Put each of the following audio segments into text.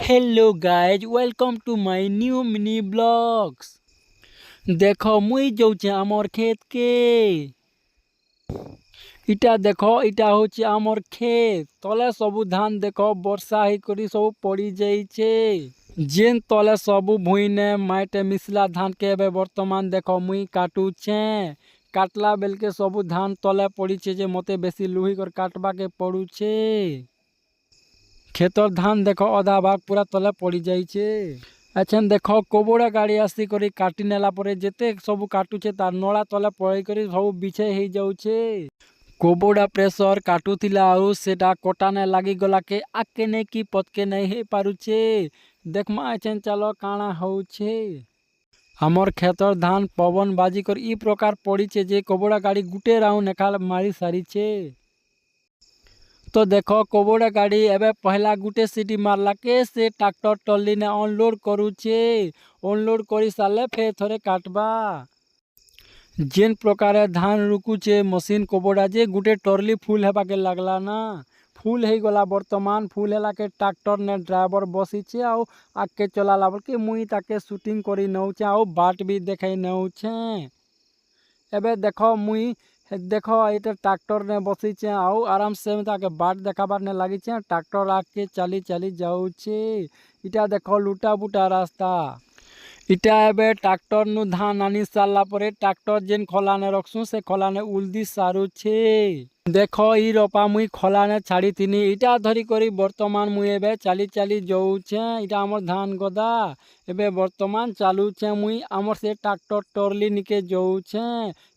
Hello guys welcome to my new mini blogs. देखो मुई जाऊचे आमर खेत के इटा देखो इटा होची आमर खेत तले सबु धान देखो वर्षा ही करी सब पड़ी जाइछे जेन तले सबु भुइने माटे मिसला धान के एबे वर्तमान देखो मुई काटुछे काटला बेल के सबु धान तले पड़ी छे जे मते बेसी लुही कर काटबा के पड़ुछे। खेतर धान देखो अधा भाग पूरा तले पड़ी जाइछे। अच्छा देखो कोबोड़ा गाड़ी आसी करी काटी नेला परे जेते सब काटुछे तार नळा तले पड़ी करी सब बिछे ही जाउछे। कोबोड़ा प्रेशर काटुथिला आउ सेटा कटाने लागी गला के आके नहीं की पतके नहीं हे पारुछे देखमा एछन चलो काना होउछे। हमर खेतर धान पवन बाजी कर ई प्रकार पड़ीछे जे कोबोड़ा गाड़ी गुटे राउंड एकाल मारी सारीछे। तो देखो कोबोड़ा गाड़ी एबे पहला गुटे सीटी मारला के से ट्रैक्टर टल्ली ने अनलोड करूछे अनलोड करी साले फेर थोड़े काटबा जेन प्रकारे धान रुकुछे मशीन कोबोड़ा जे गुटे टर्ली फुल हेबा के लागला ना फुल हे गला वर्तमान फुल हेला के ट्रैक्टर ने ड्राइवर बसीछे आउ आके चलाला बल्कि मुई ताके शूटिंग करी नउछे आउ बाट भी देखाई नउछे। एबे देखो मुई देखो ये ट्रैक्टर ने बसीछे आउ आराम से ताके बाट देखाबार ने लागिछे ट्रैक्टर आके चली चली जाउछे। इटा देखो लुटा बुटा रास्ता इटा एबे ट्रैक्टर नु धान आनी सारला परे ट्रैक्टर जेन खलाने रखसु से खलाने उल्दी सारुछे। देखो ई रोपा मुई खलाने छाड़ी थिनी इटा धरी करी वर्तमान मुई एबे चाली चाली जाउछे इटा हमर धान गदा एबे वर्तमान चालुछे मुई हमर से ट्रैक्टर टर्ली निके जाउछे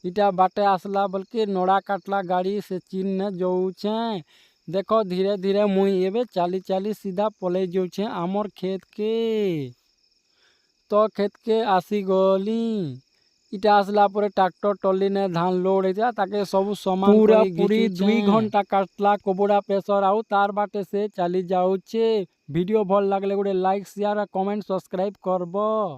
इटा बाटे आसला बल्कि नोड़ा काटला गाड़ी से चीन ने जाउछे। देखो धीरे धीरे मुई एबे चाली चाली सीधा पले जाउछे हमर खेत के तो खेत के आसी गली इटा आसला परे ट्रैक्टर टल्ली ने धान लोड हेता ताके सब समान पूरा पूरी 2 घंटा काटला कोबोड़ा प्रेशर आउ तार बाटे से चली जाउछे। वीडियो भल लागले गोटे लाइक शेयर कमेंट सब्सक्राइब करबो।